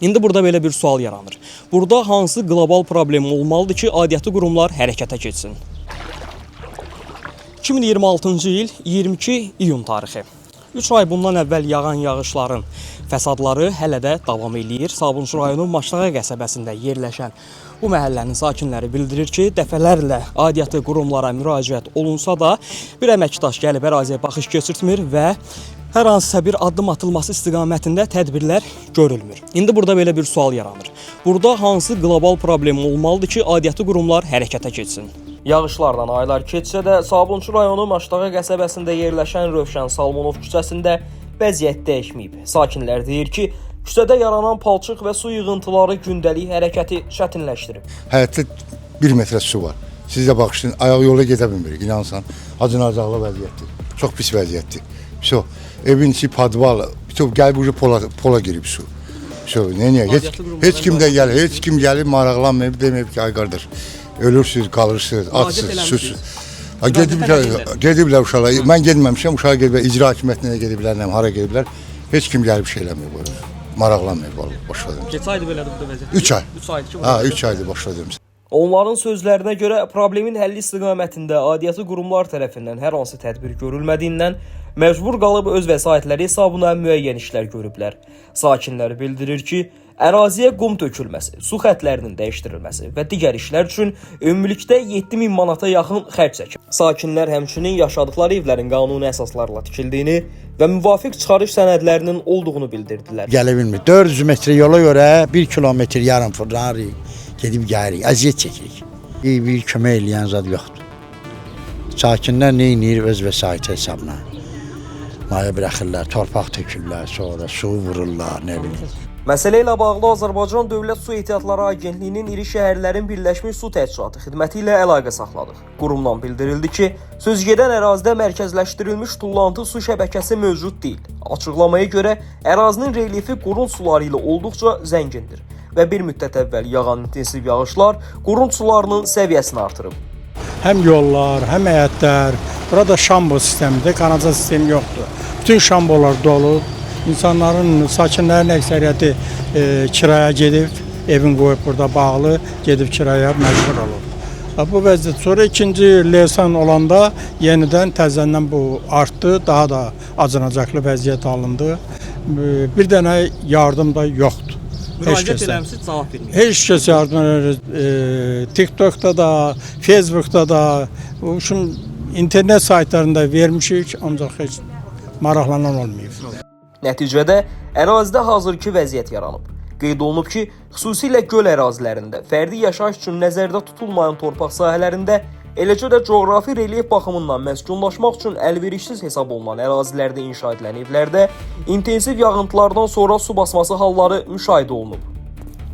İndi burada belə bir sual yaranır. Burada hansı qlobal problem olmalıdır ki, aidiyyatı qurumlar hərəkətə keçsin? 2026-cı il 22 iyun tarixi. 3 ay bundan əvvəl yağan yağışların fəsadları hələ də davam eləyir. Sabunçu rayonu Maşlağa qəsəbəsində yerləşən bu məhəllənin sakinləri bildirir ki, dəfələrlə aidiyyatı qurumlara müraciət olunsa da bir əməkdaş gəlib əraziyə baxış keçirtmir və hər hansısa bir addım atılması istiqamətində tədbirlər görülmür. İndi burada belə bir sual yaranır. Burada hansı qlobal problem olmalıdır ki, aidiyyatı qurumlar hərəkətə keçsin? Yağışlardan aylar keçsə də, Sabunçu rayonu Maşlağa qəsəbəsində yerləşən Rövşən Salmonov küçəsində vəziyyət dəyişməyib. Sakinlər deyir ki, küçədə yaranan palçıq və su yığıntıları gündəlik hərəkəti çətinləşdirib. Həyətdə 1 metrə su var. Siz də baxışın, ayaq yola gedə bilmirik, inansan. Acınacaqlı vəziyyətdir. Çox pis vəziyyətdir. Evin içi padval, gəlib ucu pola girib su. Heç kim də gəlir, heç kim gəlib maraqlanmayıb, deməyib ki, ay qardaş, ölürsünüz, qalırsınız, açsınız, susuz. Gediblər uşaqlar. Mən gedməmişəm, uşaqlar gediblər, icra hakimiyyətinə gediblər, hara gediblər. Heç kim gəlib şey eləməyib, maraqlanmayıb, boş verin. Neçə aydır belədir bu vəziyyət? 3 ay. 3 aydır ki, ha, 3 aydır başladım. Onların sözlərinə görə problemin həlli istiqamətində aidiyyatı qurumlar tərəfindən hər hansı tədbir görülmədiyindən məcbur qalıb öz vəsaitləri hesabına müəyyən işlər görüblər. Sakinlər bildirir ki, əraziyə qum tökülməsi, su xəttlərinin dəyişdirilməsi və digər işlər üçün ümumilikdə 7000 manata yaxın xərc çəkib. Sakinlər həmçinin yaşadıkları evlərin qanuni əsaslarla tikildiyini və müvafiq çıxarış sənədlərinin olduğunu bildirdilər. Gələ bilmir. 400 metre yola görə 1 kilometr yarım fırlanırıq, gedib gəlirik, əziyyət çəkirik. Bir kömək eləyən zad yoxdur. Sakinlər nə edir öz vəsait hesabına? Maya bırakırlar, torpaq tökürlər, sonra su vururlar, nə bilim. Məsələ ilə bağlı Azərbaycan Dövlət Su Ehtiyatları Agentliyinin iri şəhərlərin Birləşmiş Su Təchizatı xidməti ilə əlaqə saxladıq. Qurumdan bildirildi ki, sözgedən ərazidə mərkəzləşdirilmiş tullantı su şəbəkəsi mövcud deyil. Açıqlamaya görə ərazinin relyefi qurun suları ilə olduqca zəngindir və bir müddət əvvəl yağan intensiv yağışlar qurun sularının səviyyəsini artırıb. Həm yollar, həm həyətlər, burada şambo sistemidir, kanaliza sistemi yoxdur. Bütün şambolar dolub. İnsanların, sakinlərin əksəriyyəti kiraya gedib, evin qoyub burada bağlı, gedib kiraya məcbur olur. Bu vəziyyət sonra ikinci leysan olanda yenidən təzədən bu artdı, daha da acınacaqlı vəziyyət alındı. Bir dənə yardım da yoxdur. Müraciət eləmişsiniz, cavab vermir. Heç kəs yardım edir. TikTokda da, Facebookda da, internet saytlarında vermişik, ancaq heç maraqlanan olmayıb. Nəticədə ərazidə hazırki vəziyyət yaranıb. Qeyd olunub ki, xüsusilə göl ərazilərində, fərdi yaşayış üçün nəzərdə tutulmayan torpaq sahələrində, eləcə də coğrafi relyef baxımından məskunlaşmaq üçün əlverişsiz hesab olunan ərazilərdə inşa edilən evlərdə intensiv yağıntılardan sonra su basması halları müşahidə olunub.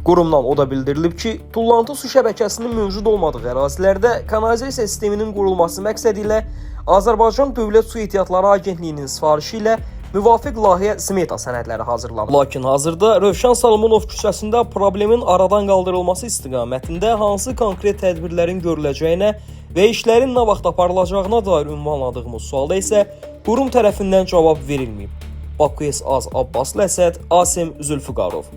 Qurumdan o da bildirilib ki, tullantı su şəbəkəsinin mövcud olmadığı ərazilərdə kanalizasiya sisteminin qurulması məqsədi ilə Azərbaycan Dövlət Su Ehtiyatları Agentliyinin sifarişi ilə müvafiq layihə smeta sənədləri hazırlanıb. Lakin hazırda Rövşən Salmonov küçəsində problemin aradan qaldırılması istiqamətində hansı konkret tədbirlərin görüləcəyinə və işlərin nə vaxt aparılacağına dair ünvanladığımız suala isə qurum tərəfindən cavab verilməyib. Bakıyes Az Abbaslı Əsəd, Asim Zülfüqarov.